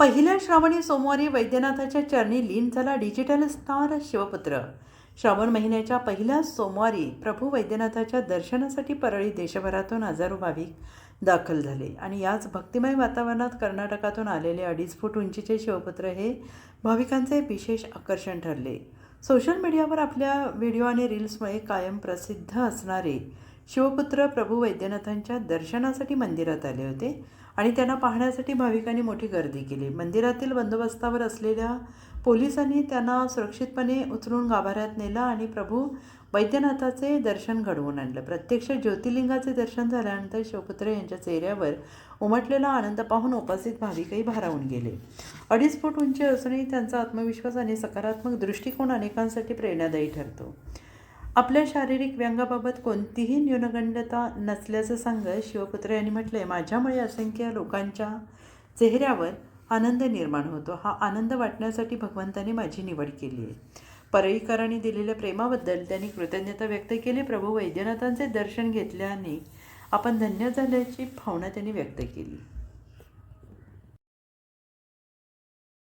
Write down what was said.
पहिल्या श्रावणी सोमवारी वैद्यनाथाच्या चरणी लीन झाला डिजिटल स्टार शिवपुत्र. श्रावण महिन्याच्या पहिल्या सोमवारी प्रभू वैद्यनाथाच्या दर्शनासाठी परळी देशभरातून हजारो भाविक दाखल झाले आणि याच भक्तिमय वातावरणात कर्नाटकातून आलेले 2.5 फूट उंचीचे शिवपुत्र हे भाविकांचे विशेष आकर्षण ठरले. सोशल मीडियावर आपल्या व्हिडिओ आणि रील्समुळे कायम प्रसिद्ध असणारे शिवपुत्र प्रभू वैद्यनाथांच्या दर्शनासाठी मंदिरात आले होते आणि त्यांना पाहण्यासाठी भाविकांनी मोठी गर्दी केली. मंदिरातील बंदोबस्तावर असलेल्या पोलिसांनी त्यांना सुरक्षितपणे उचलून गाभाऱ्यात नेलं आणि प्रभू वैद्यनाथाचे दर्शन घडवून आणलं. प्रत्यक्ष ज्योतिर्लिंगाचे दर्शन झाल्यानंतर शिवपुत्र यांच्या चेहऱ्यावर उमटलेला आनंद पाहून उपस्थित भाविकही भारावून गेले. 2.5 फूट उंची असूनही त्यांचा आत्मविश्वास आणि सकारात्मक दृष्टिकोन अनेकांसाठी प्रेरणादायी ठरतो. आपल्या शारीरिक व्यंगाबाबत कोणतीही न्यूनगंडता नसल्याचं सांगत शिवपुत्र यांनी म्हटलंय, माझ्यामुळे असंख्य लोकांच्या चेहऱ्यावर आनंद निर्माण होतो. हा आनंद वाटण्यासाठी भगवंताने माझी निवड केली आहे. परळीकरांनी दिलेल्या प्रेमाबद्दल त्यांनी कृतज्ञता व्यक्त केली. प्रभू वैद्यनाथांचे दर्शन घेतल्याने आपण धन्य झाल्याची भावना त्यांनी व्यक्त केली.